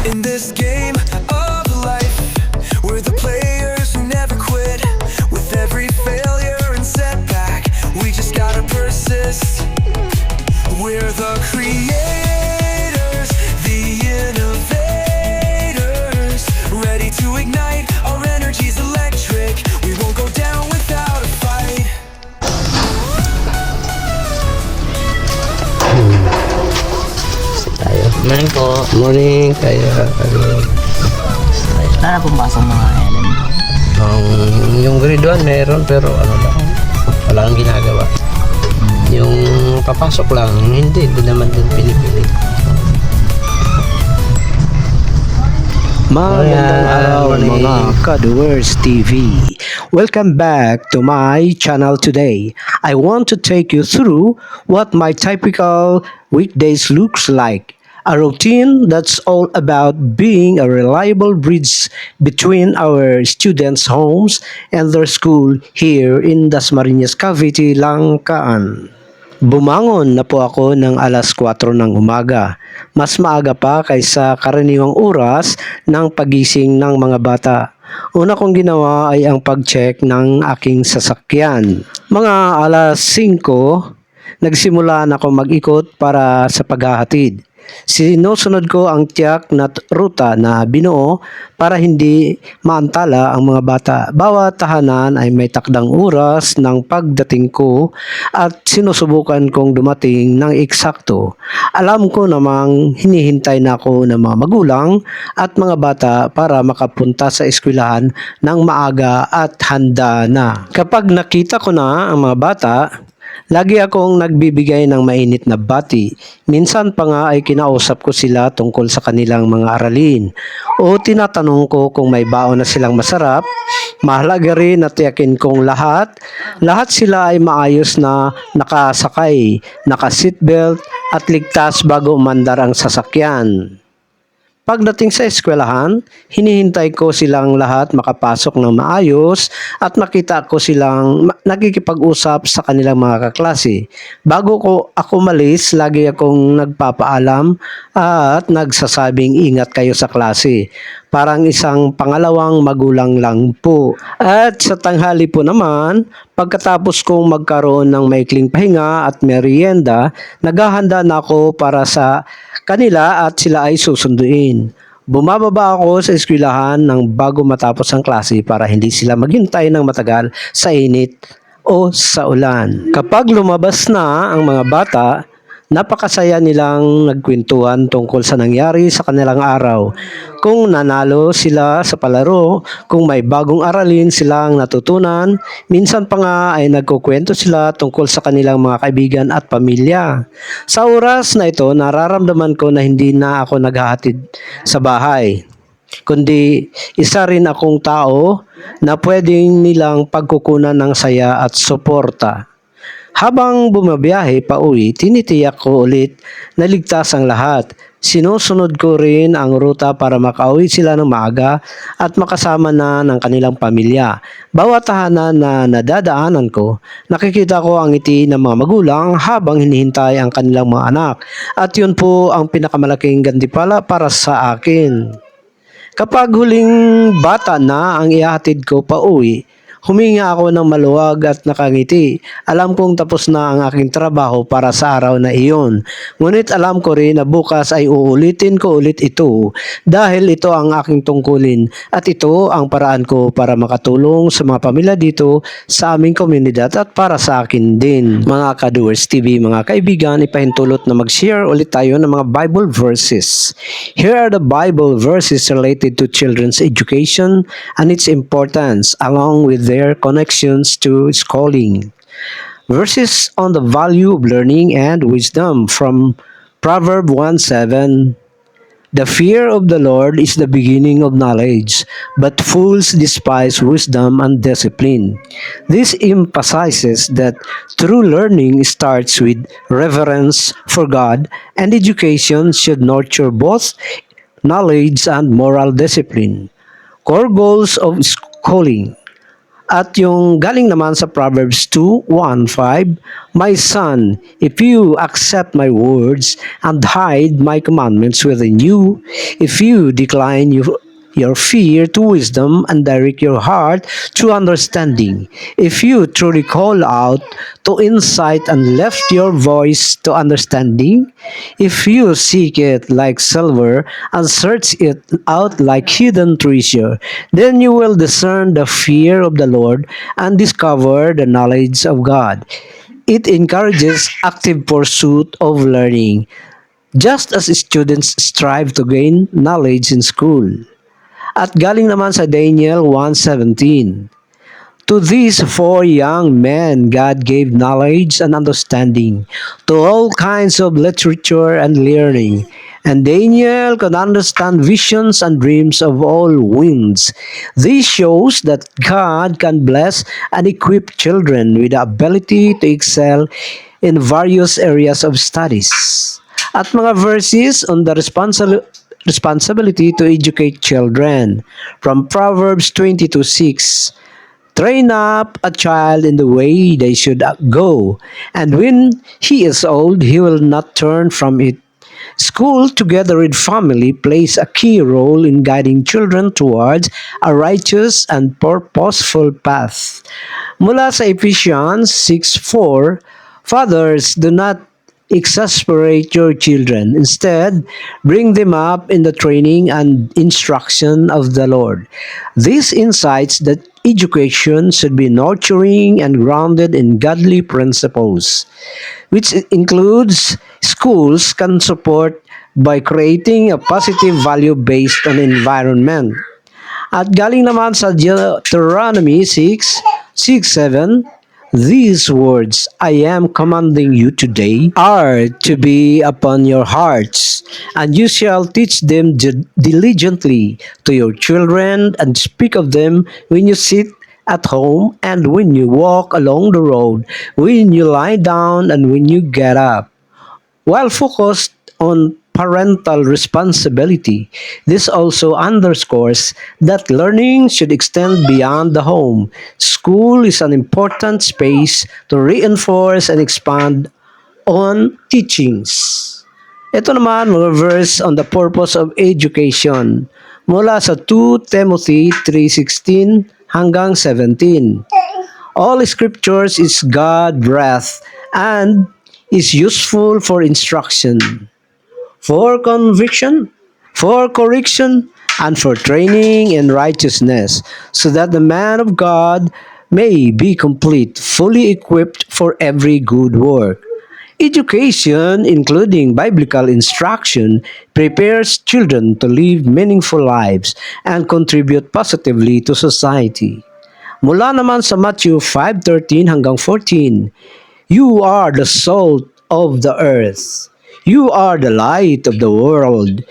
In this game of life, we're the players who never quit. With every failure and setback, we just gotta persist. We're the creators, the innovators, ready to ignite. Our energy's electric. We won't go down without a fight. Tayo. Morning po. Morning, kaya Wala na pong pasang mga element. yung grade 1 meron pero ano lang, wala kang ginagawa. Yung papasok lang, hindi naman din pinipili. Magandang araw morning. mga Kadoers TV. Welcome back to my channel today. I want to take you through what my typical weekdays looks like. A routine that's all about being a reliable bridge between our students' homes and their school here in Dasmariñas, Cavite, Langkaan. Bumangon na po ako ng alas 4 ng umaga. Mas maaga pa kaysa karaniwang oras ng pagising ng mga bata. Una kong ginawa ay ang pag-check ng aking sasakyan. Mga alas 5, nagsimula na ako mag-ikot para sa paghahatid. Sinusunod ko ang tiyak na ruta na binuo para hindi maantala ang mga bata. Bawat tahanan ay may takdang oras ng pagdating ko at sinusubukan kong dumating ng eksakto. Alam ko namang hinihintay na ako ng mga magulang at mga bata para makapunta sa eskwelahan ng maaga at handa na. Kapag nakita ko na ang mga bata, lagi akong nagbibigay ng mainit na bati. Minsan pa nga ay kinausap ko sila tungkol sa kanilang mga aralin. O tinatanong ko kung may baon na silang masarap. Mahalaga rin na tiyakin kong lahat sila ay maayos na nakasakay, naka-seatbelt at ligtas bago umandar ang sasakyan. Pagdating sa eskwelahan, hinihintay ko silang lahat makapasok ng maayos at makita ko silang nakikipag-usap sa kanilang mga kaklase. Bago ako malis, lagi akong nagpapaalam at nagsasabing ingat kayo sa klase. Parang isang pangalawang magulang lang po. At sa tanghali po naman, pagkatapos kong magkaroon ng maikling pahinga at merienda, naghahanda na ako para sa kanila at sila ay susunduin. Bumababa ako sa eskwelahan ng bago matapos ang klase para hindi sila maghintay ng matagal sa init o sa ulan. Kapag lumabas na ang mga bata, napakasaya nilang nagkwentuhan tungkol sa nangyari sa kanilang araw. Kung nanalo sila sa palaro, kung may bagong aralin silang natutunan, minsan pa nga ay nagkukwento sila tungkol sa kanilang mga kaibigan at pamilya. Sa oras na ito, nararamdaman ko na hindi na ako naghahatid sa bahay, kundi isa rin akong tao na pwedeng nilang pagkukunan ng saya at suporta. Habang bumabiyahe pa uwi, tinitiyak ko ulit na ligtas ang lahat. Sinusunod ko rin ang ruta para makauwi sila ng maaga at makasama na ng kanilang pamilya. Bawat tahanan na nadadaanan ko, nakikita ko ang ngiti ng mga magulang habang hinihintay ang kanilang mga anak. At yun po ang pinakamalaking gantimpala para sa akin. Kapag huling bata na ang ihahatid ko pa uwi, huminga ako ng maluwag at nakangiti. Alam kong tapos na ang aking trabaho para sa araw na iyon. Ngunit alam ko rin na bukas ay uulitin ko ulit ito dahil ito ang aking tungkulin at ito ang paraan ko para makatulong sa mga pamilya dito sa aming komunidad at para sa akin din. Mga Kadoers TV, mga kaibigan, ipahintulot na mag-share ulit tayo ng mga Bible verses. Here are the Bible verses related to children's education and its importance along with their connections to schooling. Verses on the value of learning and wisdom from Proverbs 1:7. The fear of the Lord is the beginning of knowledge, but fools despise wisdom and discipline. This emphasizes that true learning starts with reverence for God, and education should nurture both knowledge and moral discipline. Core goals of schooling. At yung galing naman sa Proverbs 2:1-5, My son, if you accept my words and hide my commandments within you, if you decline your fear to wisdom and direct your heart to understanding, if you truly call out to insight and lift your voice to understanding, if you seek it like silver and search it out like hidden treasure, then you will discern the fear of the Lord and discover the knowledge of God. It encourages active pursuit of learning, just as students strive to gain knowledge in school. At galing naman sa Daniel 1:17. To these four young men God gave knowledge and understanding to all kinds of literature and learning. And Daniel could understand visions and dreams of all winds. This shows that God can bless and equip children with the ability to excel in various areas of studies. At mga verses on the responsibility to educate children from Proverbs 22:6. Train up a child in the way they should go, and when he is old, he will not turn from it. School, together with family, plays a key role in guiding children towards a righteous and purposeful path. Mula sa Ephesians 6:4, Fathers, do not exasperate your children. Instead, bring them up in the training and instruction of the Lord. This incites that education should be nurturing and grounded in godly principles, which includes schools can support by creating a positive value based on environment. At galing naman sa Deuteronomy 6:6-7, these words I am commanding you today are to be upon your hearts, and you shall teach them diligently to your children, and speak of them when you sit at home, and when you walk along the road, when you lie down, and when you get up. While focused on parental responsibility, this also underscores that learning should extend beyond the home. School is an important space to reinforce and expand on teachings. Ito naman mga verse on the purpose of education mula sa 2 Timothy 3:16 hanggang 17. All scriptures is God-breathed and is useful for instruction, for conviction, for correction, and for training in righteousness, so that the man of God may be complete, fully equipped for every good work. Education, including biblical instruction, prepares children to live meaningful lives and contribute positively to society. Mula naman sa Matthew 5:13 hanggang 14, You are the salt of the earth. You are the light of the world.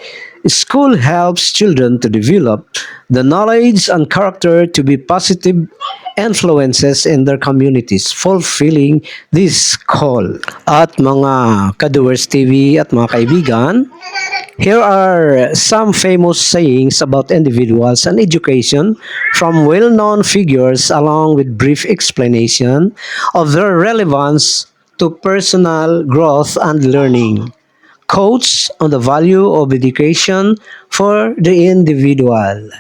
School helps children to develop the knowledge and character to be positive influences in their communities, fulfilling this call. At mga Kadoers TV at mga kaibigan, here are some famous sayings about individuals and education from well-known figures, along with brief explanation of their relevance to personal growth and learning. Quotes on the value of education for the individual.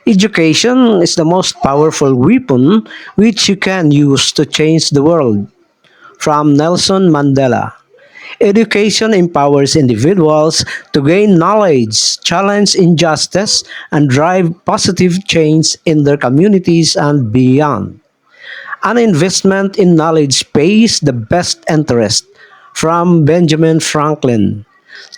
Education is the most powerful weapon which you can use to change the world. From Nelson Mandela. Education empowers individuals to gain knowledge, challenge injustice, and drive positive change in their communities and beyond. An investment in knowledge pays the best interest. From Benjamin Franklin.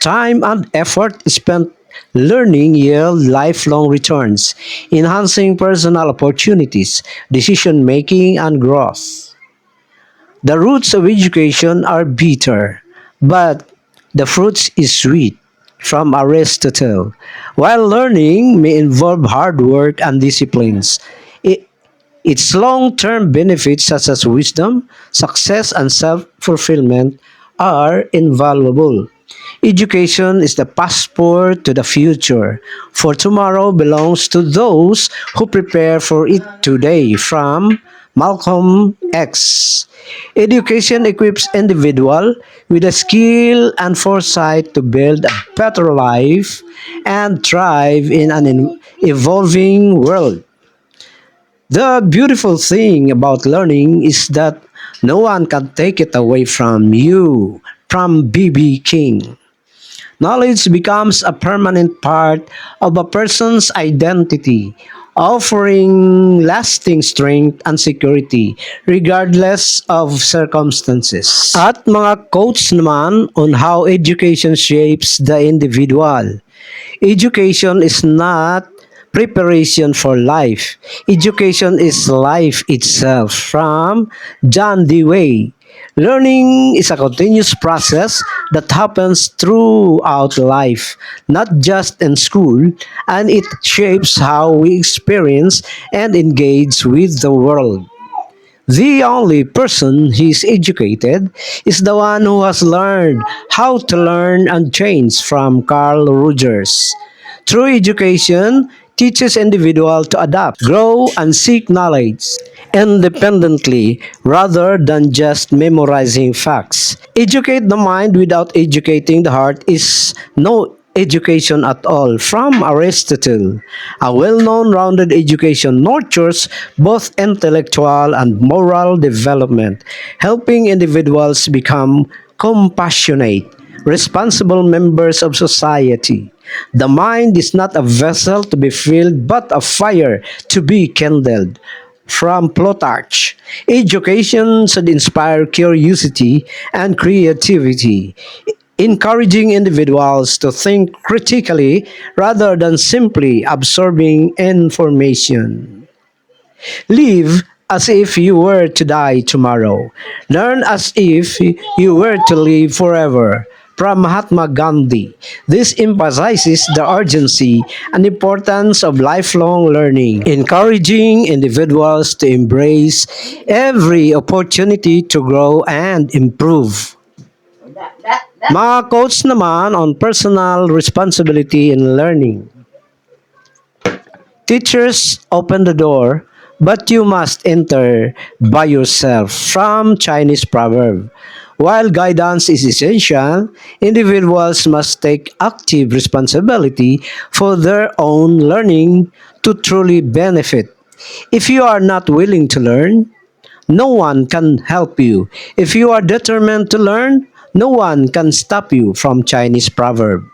Time and effort spent learning yield lifelong returns, enhancing personal opportunities, decision making, and growth. The roots of education are bitter, but the fruits is sweet. From Aristotle. While learning may involve hard work and disciplines, its long-term benefits such as wisdom, success, and self-fulfillment are invaluable. Education is the passport to the future, for tomorrow belongs to those who prepare for it today. From Malcolm X. Education equips individual with the skill and foresight to build a better life and thrive in an evolving world. The beautiful thing about learning is that no one can take it away from you. From B.B. King. Knowledge becomes a permanent part of a person's identity, offering lasting strength and security regardless of circumstances. At mga quotes naman on how education shapes the individual. Education is not preparation for life. Education is life itself. From John Dewey. Learning is a continuous process that happens throughout life, not just in school, and it shapes how we experience and engage with the world. The only person who is educated is the one who has learned how to learn and change. From Carl Rogers. True education teaches individual to adapt, grow, and seek knowledge independently rather than just memorizing facts. Educate the mind without educating the heart is no education at all. From Aristotle. A well-known rounded education nurtures both intellectual and moral development, helping individuals become compassionate, responsible members of society. The mind is not a vessel to be filled, but a fire to be kindled. From Plutarch. Education should inspire curiosity and creativity, encouraging individuals to think critically rather than simply absorbing information. Live as if you were to die tomorrow. Learn as if you were to live forever. From Mahatma Gandhi. This emphasizes the urgency and importance of lifelong learning, encouraging individuals to embrace every opportunity to grow and improve. Mga quotes naman on personal responsibility in learning. Teachers open the door, but you must enter by yourself. From Chinese proverb. While guidance is essential, individuals must take active responsibility for their own learning to truly benefit. If you are not willing to learn, no one can help you. If you are determined to learn, no one can stop you. From Chinese proverb.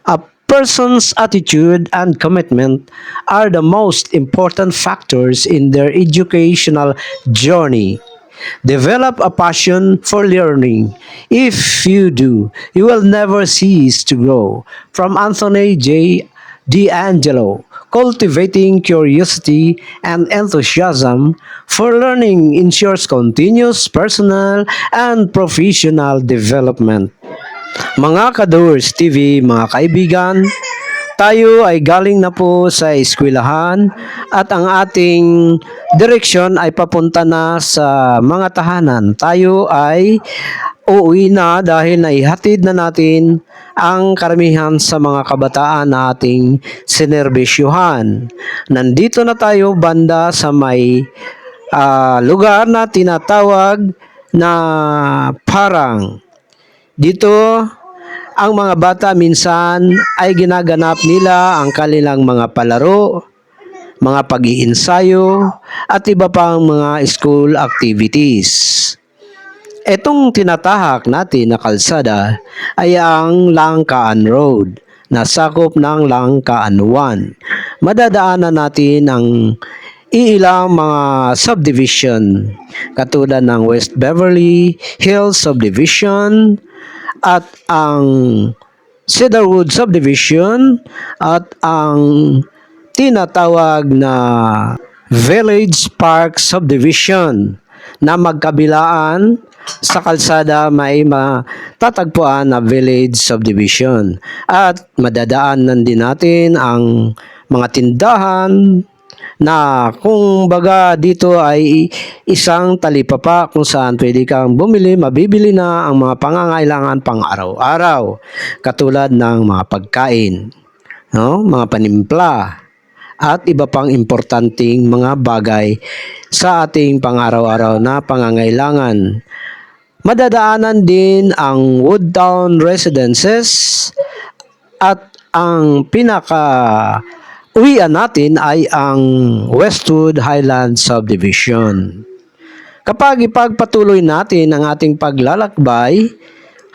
A person's attitude and commitment are the most important factors in their educational journey. Develop a passion for learning. If you do, you will never cease to grow. From Anthony J. D'Angelo. Cultivating curiosity and enthusiasm for learning ensures continuous personal and professional development. Mga Kadoors TV, mga kaibigan, tayo ay galing na po sa eskwelahan at ang ating direksyon ay papunta na sa mga tahanan. Tayo ay uuwi na dahil naihatid na natin ang karamihan sa mga kabataan na ating sinerbisyuhan. Nandito na tayo banda sa may lugar na tinatawag na Parang. Dito, ang mga bata minsan ay ginaganap nila ang kanilang mga palaro, mga pag-iinsayo, at iba pang mga school activities. Etong tinatahak natin na kalsada ay ang Langkaan Road na sakop ng Langkaan 1. Madadaanan natin ang iilang mga subdivision katulad ng West Beverly Hills Subdivision, at ang Cedarwood Subdivision, at ang tinatawag na Village Park Subdivision na magkabilaan sa kalsada may matatagpuan na Village Subdivision. At madadaanan din natin ang mga tindahan na kung baga dito ay isang talipapa kung saan pwede kang bumili, mabibili na ang mga pangangailangan pang araw-araw katulad ng mga pagkain, no? Mga panimpla at iba pang importanteng mga bagay sa ating pang-araw-araw na pangangailangan. Madadaanan din ang Woodtown Residences at ang pinaka uwian natin ay ang Westwood Highlands Subdivision. Kapag ipagpatuloy natin ang ating paglalakbay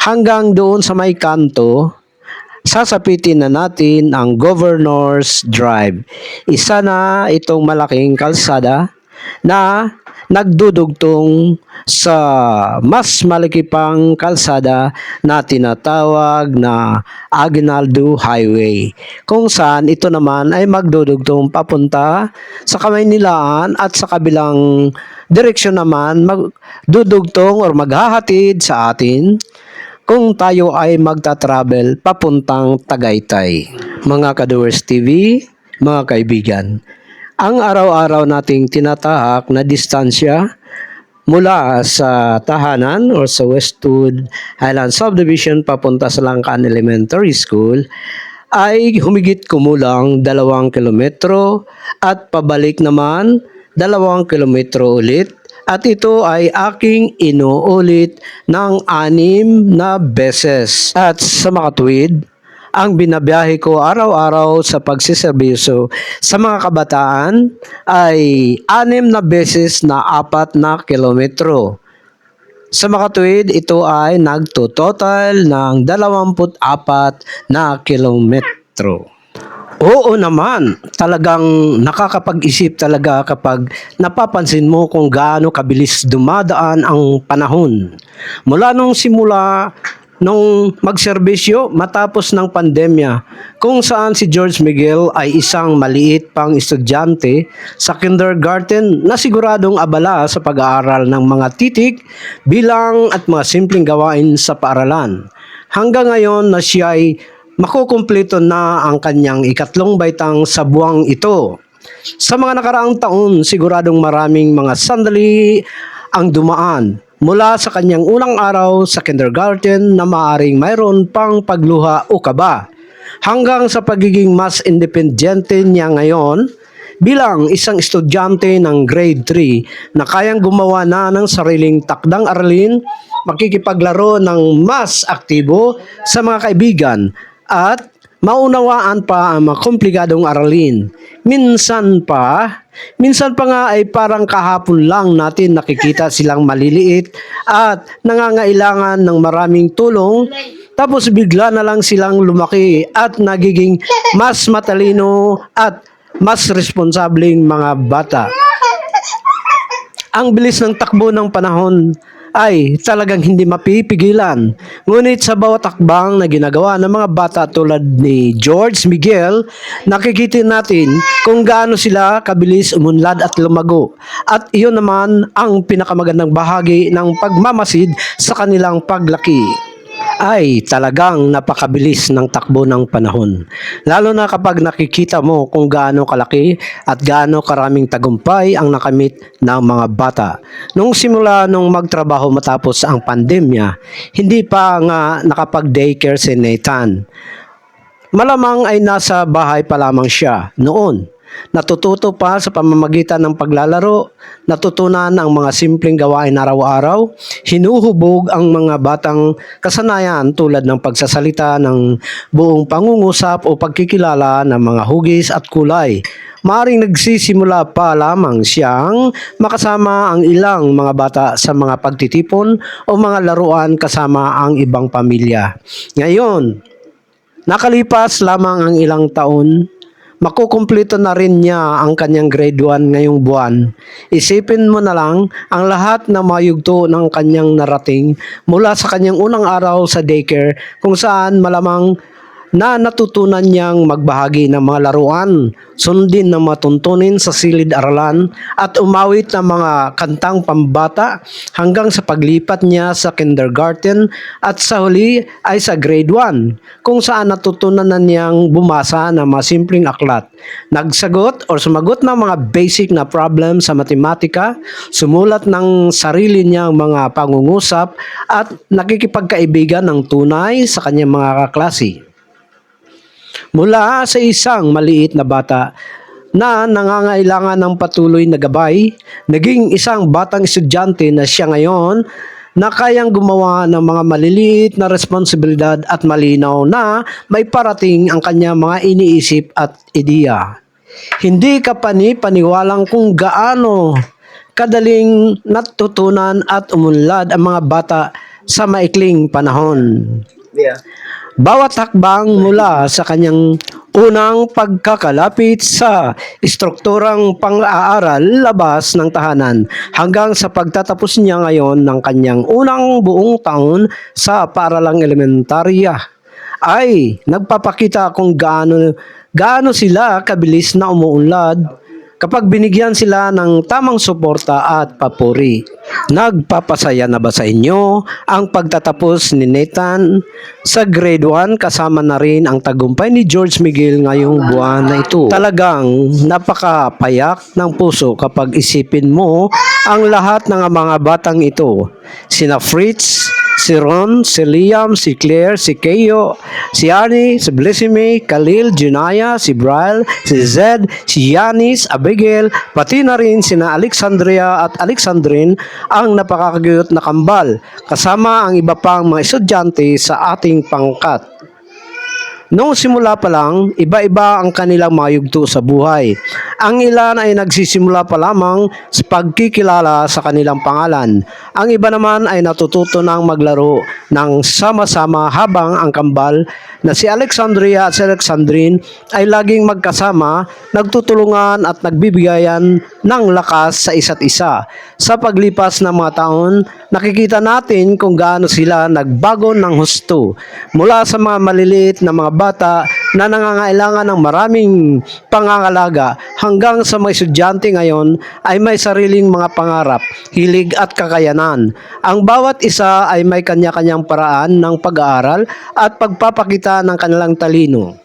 hanggang doon sa may kanto, sasapitin na natin ang Governor's Drive. Isa na itong malaking kalsada na nagdudugtong sa mas malaki pang kalsada na tinatawag na Aguinaldo Highway, kung saan ito naman ay magdudugtong papunta sa Kamaynilaan at sa kabilang direksyon naman magdudugtong or maghahatid sa atin kung tayo ay magta-travel papuntang Tagaytay. Mga Kadoers TV, mga kaibigan, ang araw-araw nating tinatahak na distansya mula sa tahanan or sa Westwood Highlands Subdivision papunta sa Langkaan Elementary School ay humigit kumulang 2 kilometro at pabalik naman 2 kilometro ulit. At ito ay aking inuulit ng 6 na beses. At sa makatuwid, ang binabiyahe ko araw-araw sa pagsiservisyo sa mga kabataan ay 6 na beses na 4 na kilometro. Sa makatuwid, ito ay nagtototal ng 24 na kilometro. Oo naman, talagang nakakapag-isip talaga kapag napapansin mo kung gaano kabilis dumadaan ang panahon. Mula nung simula nung magserbisyo matapos ng pandemya, kung saan si George Miguel ay isang maliit pang estudyante sa kindergarten na siguradong abala sa pag-aaral ng mga titik, bilang at mga simpleng gawain sa paaralan. Hanggang ngayon na siya ay makukumpleto na ang kanyang 3 baitang sa buwang ito. Sa mga nakaraang taon, siguradong maraming mga sandali ang dumaan mula sa kanyang unang araw sa kindergarten na maaring mayroon pang pagluha o kaba, hanggang sa pagiging mas independyente niya ngayon bilang isang estudyante ng grade 3 na kayang gumawa na ng sariling takdang aralin, makikipaglaro ng mas aktibo sa mga kaibigan, at maunawaan pa ang mga komplikadong aralin. Minsan pa nga ay parang kahapon lang natin nakikita silang maliliit at nangangailangan ng maraming tulong, tapos bigla na lang silang lumaki at nagiging mas matalino at mas responsableng mga bata. Ang bilis ng takbo ng panahon ay talagang hindi mapipigilan. Ngunit sa bawat hakbang na ginagawa ng mga bata tulad ni George Miguel, nakikita natin kung gaano sila kabilis umunlad at lumago. At iyon naman ang pinakamagandang bahagi ng pagmamasid sa kanilang paglaki. Ay talagang napakabilis ng takbo ng panahon. Lalo na kapag nakikita mo kung gaano kalaki at gaano karaming tagumpay ang nakamit ng mga bata. Nung simula nung magtrabaho matapos ang pandemya, hindi pa nga nakapag-daycare si Nathan. Malamang ay nasa bahay pa lamang siya noon. Natututo pa sa pamamagitan ng paglalaro, natutunan ang mga simpleng gawain araw-araw, hinuhubog ang mga batang kasanayan tulad ng pagsasalita ng buong pangungusap o pagkikilala ng mga hugis at kulay. Maaring nagsisimula pa lamang siyang makasama ang ilang mga bata sa mga pagtitipon o mga laruan kasama ang ibang pamilya. Ngayon, nakalipas lamang ang ilang taon, makukumpleto na rin niya ang kanyang grade 1 ngayong buwan. Isipin mo na lang ang lahat na mayugto ng kanyang narating mula sa kanyang unang araw sa daycare, kung saan malamang na natutunan niyang magbahagi ng mga laruan, sundin ng mga tuntunin sa silid-aralan at umawit ng mga kantang pambata hanggang sa paglipat niya sa kindergarten at sa huli ay sa grade 1 kung saan natutunan na niyang bumasa ng mga simpleng aklat, nagsagot o sumagot ng mga basic na problem sa matematika, sumulat ng sarili niyang mga pangungusap at nakikipagkaibigan ng tunay sa kanyang mga kaklase. Mula sa isang maliit na bata na nangangailangan ng patuloy na gabay, naging isang batang estudyante na siya ngayon na kayang gumawa ng mga maliliit na responsibilidad at malinaw na may parating ang kanyang mga iniisip at ideya. Hindi ka paniwalang kung gaano kadaling natutunan at umunlad ang mga bata sa maikling panahon. Bawat hakbang mula sa kanyang unang pagkakalapit sa strukturang pang-aaral labas ng tahanan hanggang sa pagtatapos niya ngayon ng kanyang unang buong taon sa paaralang elementarya ay nagpapakita kung gaano sila kabilis na umuunlad kapag binigyan sila ng tamang suporta at papuri. Nagpapasaya na ba sa inyo ang pagtatapos ni Nathan sa grade 1 kasama na rin ang tagumpay ni George Miguel ngayong buwan na ito? Talagang napakapayak ng puso kapag isipin mo ang lahat ng mga batang ito. Sina Fritz, si Ron, si Liam, si Claire, si Keyo, si Annie, si Blessime, Khalil, Junaya, si Brian, si Zed, si Yanis, Abigail, pati na rin sina Alexandria at Alexandrine ang napakakagiyot na kambal, kasama ang iba pang mga estudyante sa ating pangkat. Noong simula pa lang, iba-iba ang kanilang mga yugto sa buhay. Ang ilan ay nagsisimula pa lamang sa pagkikilala sa kanilang pangalan. Ang iba naman ay natututo ng maglaro ng sama-sama habang ang kambal na si Alexandria at si Alexandrine ay laging magkasama, nagtutulungan at nagbibigayan ng lakas sa isa't isa. Sa paglipas ng mga taon, nakikita natin kung gaano sila nagbago ng husto. Mula sa mga maliliit na mga bata na nangangailangan ng maraming pangangalaga hanggang sa mga estudyante ngayon ay may sariling mga pangarap, hilig at kakayanan. Ang bawat isa ay may kanya-kanyang paraan ng pag-aaral at pagpapakita ng kanilang talino.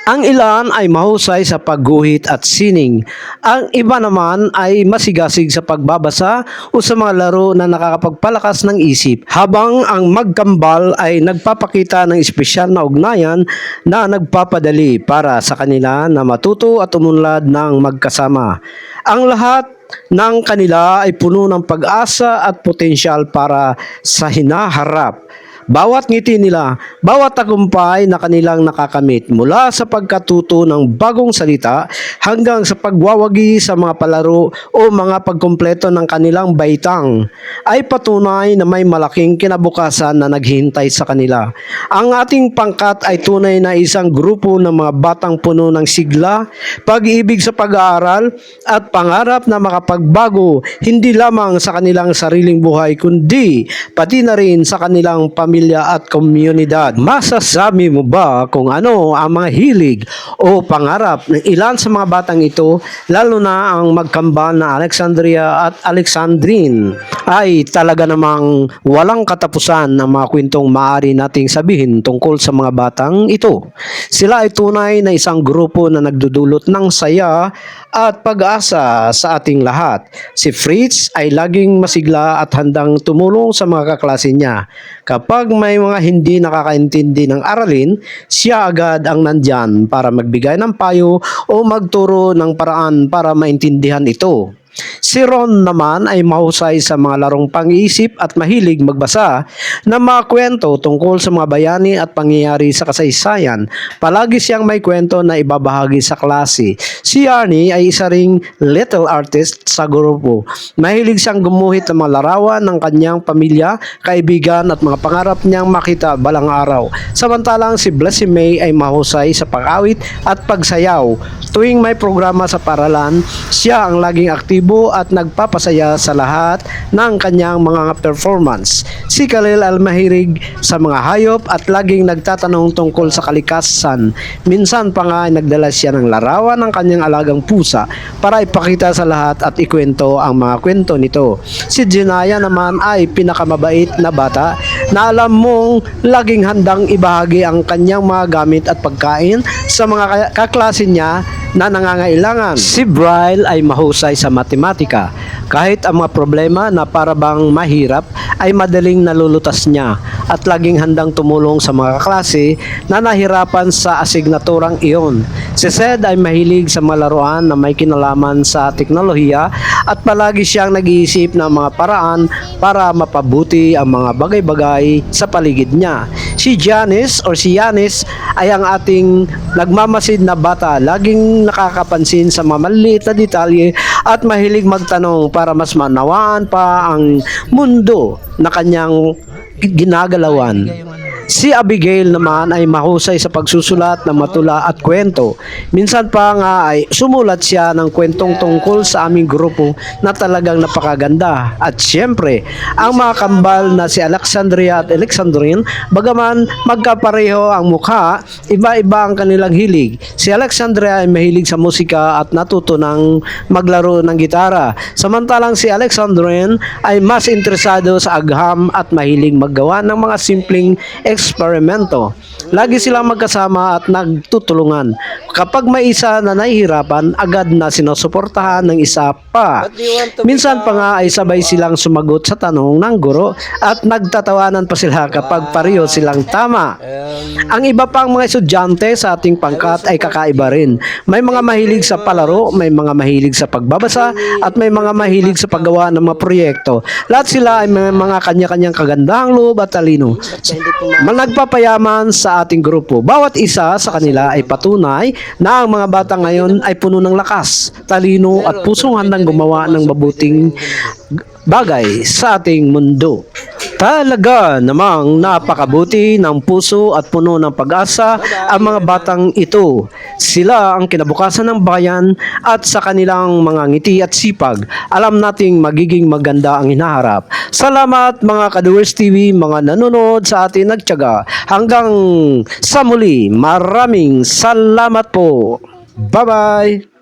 Ang ilan ay mahusay sa pagguhit at sining. Ang iba naman ay masigasig sa pagbabasa o sa mga laro na nakakapagpalakas ng isip. Habang ang magkambal ay nagpapakita ng espesyal na ugnayan na nagpapadali para sa kanila na matuto at umunlad ng magkasama. Ang lahat ng kanila ay puno ng pag-asa at potensyal para sa hinaharap. Bawat ngiti nila, bawat tagumpay na kanilang nakakamit mula sa pagkatuto ng bagong salita hanggang sa pagwawagi sa mga palaro o mga pagkumpleto ng kanilang baitang ay patunay na may malaking kinabukasan na naghihintay sa kanila. Ang ating pangkat ay tunay na isang grupo ng mga batang puno ng sigla, pag-ibig sa pag-aaral at pangarap na makapagbago hindi lamang sa kanilang sariling buhay kundi pati na rin sa kanilang pamilya at komunidad. Masasabi mo ba kung ano ang mga hilig o pangarap ng ilan sa mga batang ito, lalo na ang magkambal na Alexandria at Alexandrine? Ay talaga namang walang katapusan ng mga kwentong maaari nating sabihin tungkol sa mga batang ito. Sila ay tunay na isang grupo na nagdudulot ng saya at pag-asa sa ating lahat. Si Fritz ay laging masigla at handang tumulong sa mga kaklase niya. Kapag may mga hindi nakakaintindi ng aralin, siya agad ang nandyan para magbigay ng payo o magturo ng paraan para maintindihan ito. Si Ron naman ay mahusay sa mga larong pang-iisip at mahilig magbasa ng mga kwento tungkol sa mga bayani at pangyayari sa kasaysayan. Palagi siyang may kwento na ibabahagi sa klase. Si Arnie ay isa ring little artist sa grupo. Mahilig siyang gumuhit ng mga larawan ng kanyang pamilya, kaibigan at mga pangarap niyang makita balang araw. Samantalang si Blessime ay mahusay sa pag-awit at pagsayaw. Tuwing may programa sa paralan, siya ang laging aktibo bumubuo at nagpapasaya sa lahat ng kanyang mga performance. Si Khalil ay mahilig sa mga hayop at laging nagtatanong tungkol sa kalikasan. Minsan pa nga ay nagdala siya ng larawan ng kanyang alagang pusa para ipakita sa lahat at ikwento ang mga kwento nito. Si Jinaya naman ay pinakamabait na bata na alam mong laging handang ibahagi ang kanyang mga gamit at pagkain sa mga kaklase niya na nangangailangan. Si Bryle ay mahusay sa matematika. Kahit ang mga problema na parabang mahirap ay madaling nalulutas niya at laging handang tumulong sa mga kaklase na nahirapan sa asignaturang iyon. Si Sed ay mahilig sa mga laruan na may kinalaman sa teknolohiya at palagi siyang nag-iisip ng mga paraan para mapabuti ang mga bagay-bagay sa paligid niya. Si Janice ay ang ating nagmamasid na bata, laging nakakapansin sa mga maliliit na detalye at mahilig magtanong para mas manawaan pa ang mundo na kanyang ginagalawan. Si Abigail naman ay mahusay sa pagsusulat ng matula at kwento. Minsan pa nga ay sumulat siya ng kwentong tungkol sa aming grupo na talagang napakaganda. At siyempre, ang mga kambal na si Alexandria at Alexandrine, bagaman magkapareho ang mukha, iba-iba ang kanilang hilig. Si Alexandria ay mahilig sa musika at natuto ng maglaro ng gitara. Samantalang si Alexandrine ay mas interesado sa agham at mahilig maggawa ng mga simpleng eksperimento. Lagi silang magkasama at nagtutulungan. Kapag may isa na nahihirapan, agad na sinusuportahan ng isa pa. Minsan pa nga ay sabay silang sumagot sa tanong ng guro at nagtatawanan pa sila kapag pareho silang tama. Ang iba pang mga estudyante sa ating pangkat ay kakaiba rin. May mga mahilig sa palaro, may mga mahilig sa pagbabasa, at may mga mahilig sa paggawa ng mga proyekto. Lahat sila ay may mga kanya-kanyang kagandahang loob at talino. Nagpapayaman sa ating grupo. Bawat isa sa kanila ay patunay na ang mga bata ngayon ay puno ng lakas, talino at pusong handang gumawa ng mabuting bagay sa ating mundo. Talaga namang napakabuti ng puso at puno ng pag-asa ang mga batang ito. Sila ang kinabukasan ng bayan at sa kanilang mga ngiti at sipag, alam nating magiging maganda ang hinaharap. Salamat mga Kaduwers TV, mga nanonood sa atin nagtiyaga. Hanggang sa muli, maraming salamat po. Bye-bye!